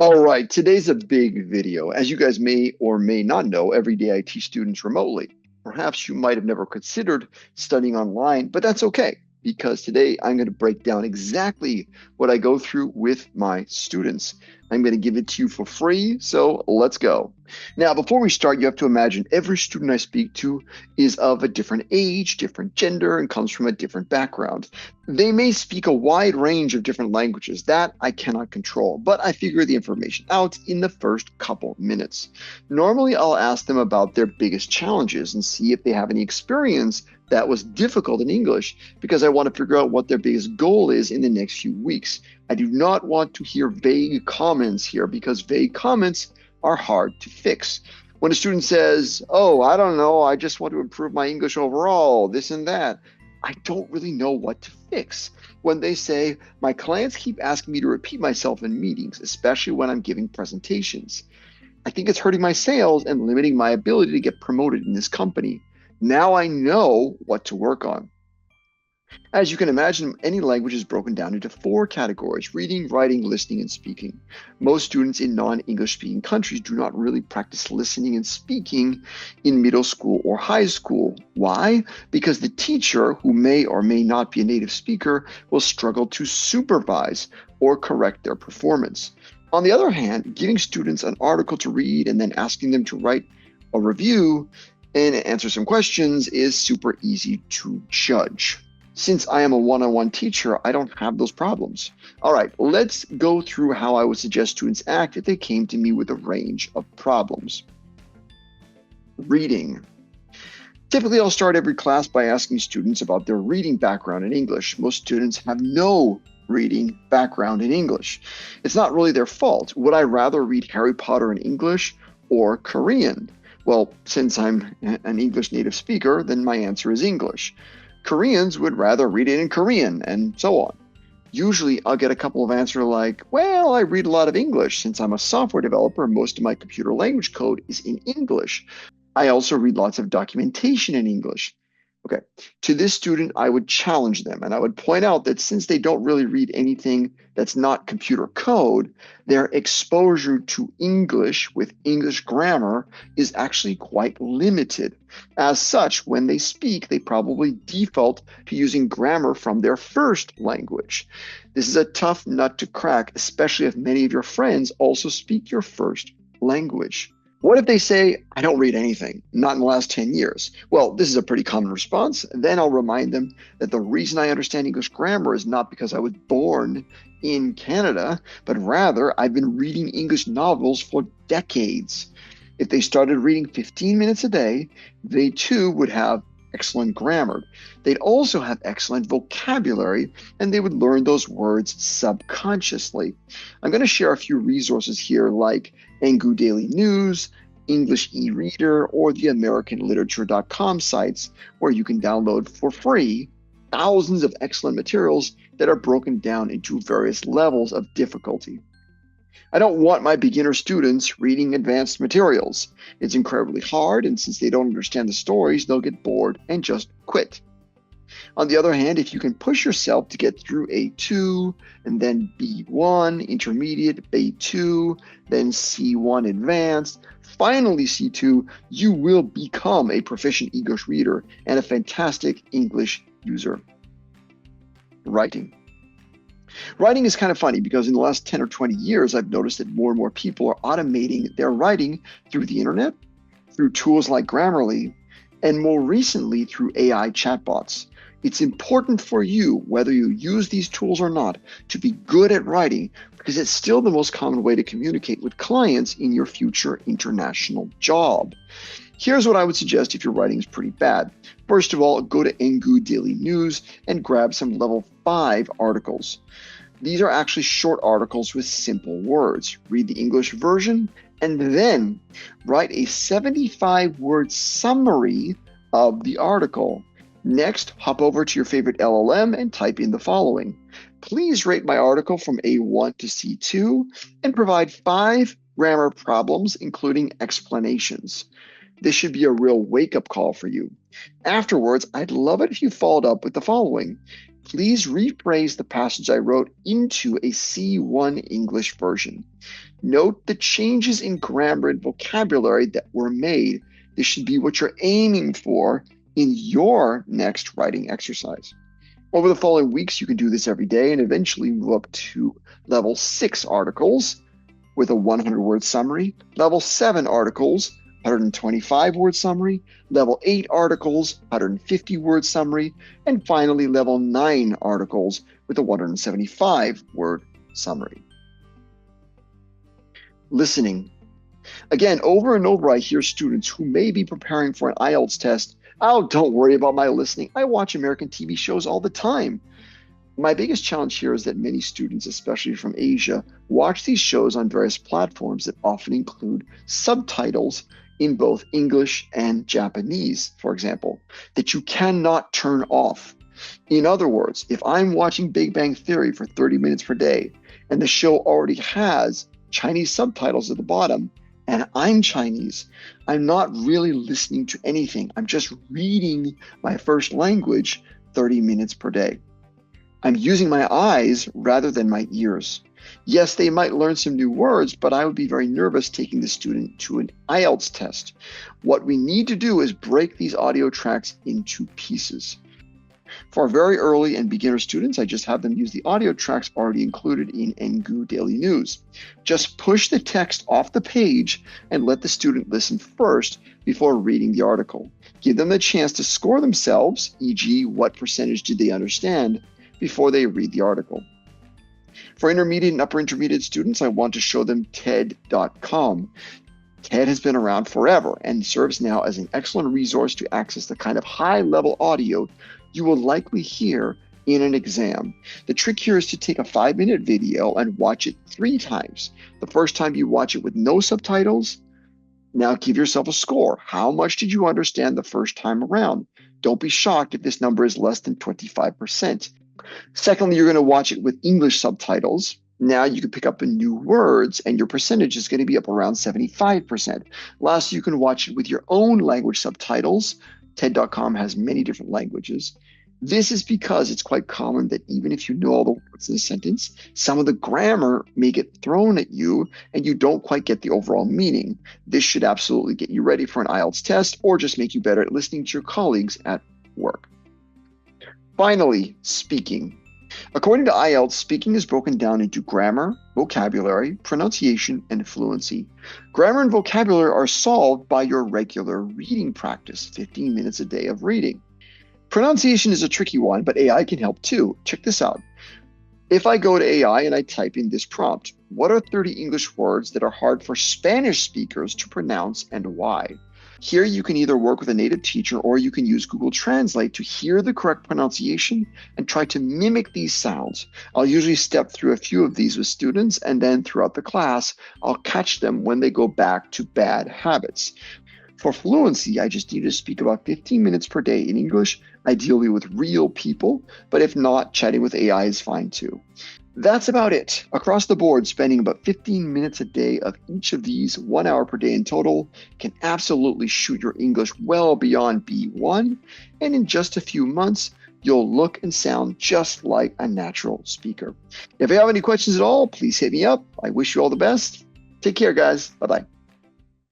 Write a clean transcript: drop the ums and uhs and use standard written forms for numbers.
All right, today's a big video. As you guys may or may not know, every day I teach students remotely. Perhaps you might have never considered studying online, but that's okay because today I'm going to break down exactly what I go through with my students. I'm going to give it to you for free, so let's go. Now, before we start, you have to imagine every student I speak to is of a different age, different gender, and comes from a different background. They may speak a wide range of different languages that I cannot control, but I figure the information out in the first couple minutes. Normally, I'll ask them about their biggest challenges and see if they have any experience that was difficult in English, because I want to figure out what their biggest goal is in the next few weeks. I do not want to hear vague comments here because vague comments are hard to fix. When a student says, "Oh, I don't know, I just want to improve my English overall, this and that," I don't really know what to fix. When they say, "My clients keep asking me to repeat myself in meetings, especially when I'm giving presentations. I think it's hurting my sales and limiting my ability to get promoted in this company." Now I know what to work on. As you can imagine, any language is broken down into 4 categories: reading, writing, listening, and speaking. Most students in non-English speaking countries do not really practice listening and speaking in middle school or high school. Why? Because the teacher, who may or may not be a native speaker, will struggle to supervise or correct their performance. On the other hand, giving students an article to read and then asking them to write a review and answer some questions is super easy to judge. Since I am a one-on-one teacher, I don't have those problems. All right, let's go through how I would suggest students act if they came to me with a range of problems. Reading. Typically, I'll start every class by asking students about their reading background in English. Most students have no reading background in English. It's not really their fault. Would I rather read Harry Potter in English or Korean? Well, since I'm an English native speaker, then my answer is English. Koreans would rather read it in Korean, and so on. Usually, I'll get a couple of answers like, "Well, I read a lot of English. Since I'm a software developer, most of my computer language code is in English. I also read lots of documentation in English." Okay, to this student, I would challenge them, and I would point out that since they don't really read anything that's not computer code, their exposure to English with English grammar is actually quite limited. As such, when they speak, they probably default to using grammar from their first language. This is a tough nut to crack, especially if many of your friends also speak your first language. What if they say, "I don't read anything, not in the last 10 years? Well, this is a pretty common response. Then I'll remind them that the reason I understand English grammar is not because I was born in Canada, but rather I've been reading English novels for decades. If they started reading 15 minutes a day, they too would have excellent grammar. They'd also have excellent vocabulary, and they would learn those words subconsciously." I'm going to share a few resources here like Anglais Daily News, English e-reader, or the AmericanLiterature.com sites, where you can download for free thousands of excellent materials that are broken down into various levels of difficulty. I don't want my beginner students reading advanced materials. It's incredibly hard, and since they don't understand the stories, they'll get bored and just quit. On the other hand, if you can push yourself to get through A2, and then B1, intermediate, B2, then C1 advanced, finally C2, you will become a proficient English reader and a fantastic English user. Writing. Writing is kind of funny because in the last 10 or 20 years, I've noticed that more and more people are automating their writing through the internet, through tools like Grammarly, and more recently through AI chatbots. It's important for you, whether you use these tools or not, to be good at writing because it's still the most common way to communicate with clients in your future international job. Here's what I would suggest if your writing is pretty bad. First of all, go to Anglais Daily News and grab some level 5 articles. These are actually short articles with simple words. Read the English version and then write a 75-word summary of the article. Next, hop over to your favorite LLM and type in the following: "Please rate my article from A1 to C2 and provide 5 grammar problems, including explanations." This should be a real wake-up call for you. Afterwards, I'd love it if you followed up with the following: please rephrase the passage I wrote into a C1 English version. Note the changes in grammar and vocabulary that were made. This should be what you're aiming for in your next writing exercise. Over the following weeks, you can do this every day and eventually move up to level 6 articles with a 100-word summary, level 7 articles, 125-word summary, level 8 articles, 150-word summary, and finally level 9 articles with a 175-word summary. Listening. Again, over and over, I hear students who may be preparing for an IELTS test. Oh, don't worry about my listening. I watch American TV shows all the time. My biggest challenge here is that many students, especially from Asia, watch these shows on various platforms that often include subtitles in both English and Japanese, for example, that you cannot turn off. In other words, if I'm watching Big Bang Theory for 30 minutes per day and the show already has Chinese subtitles at the bottom, and I'm Chinese, I'm not really listening to anything. I'm just reading my first language 30 minutes per day. I'm using my eyes rather than my ears. Yes, they might learn some new words, but I would be very nervous taking the student to an IELTS test. What we need to do is break these audio tracks into pieces. For very early and beginner students, I just have them use the audio tracks already included in Engu Daily News. Just push the text off the page and let the student listen first before reading the article. Give them the chance to score themselves, e.g., what percentage did they understand, before they read the article. For intermediate and upper intermediate students, I want to show them TED.com. TED has been around forever and serves now as an excellent resource to access the kind of high-level audio you will likely hear in an exam. The trick here is to take a 5-minute video and watch it 3 times. The first time you watch it with no subtitles. Now give yourself a score. How much did you understand the first time around? Don't be shocked if this number is less than 25%. Secondly, you're going to watch it with English subtitles. Now you can pick up the new words and your percentage is going to be up around 75%. Lastly, you can watch it with your own language subtitles. TED.com has many different languages. This is because it's quite common that even if you know all the words in a sentence, some of the grammar may get thrown at you and you don't quite get the overall meaning. This should absolutely get you ready for an IELTS test or just make you better at listening to your colleagues at work. Finally, speaking. According to IELTS, speaking is broken down into grammar, vocabulary, pronunciation, and fluency. Grammar and vocabulary are solved by your regular reading practice, 15 minutes a day of reading. Pronunciation is a tricky one, but AI can help too. Check this out. If I go to AI and I type in this prompt, what are 30 English words that are hard for Spanish speakers to pronounce and why? Here you can either work with a native teacher or you can use Google Translate to hear the correct pronunciation and try to mimic these sounds. I'll usually step through a few of these with students and then throughout the class, I'll catch them when they go back to bad habits. For fluency, I just need to speak about 15 minutes per day in English, ideally with real people, but if not, chatting with AI is fine too. That's about it. Across the board, spending about 15 minutes a day of each of these, 1 hour per day in total, can absolutely shoot your English well beyond B1, and in just a few months, you'll look and sound just like a natural speaker. If you have any questions at all, please hit me up. I wish you all the best. Take care, guys. Bye-bye.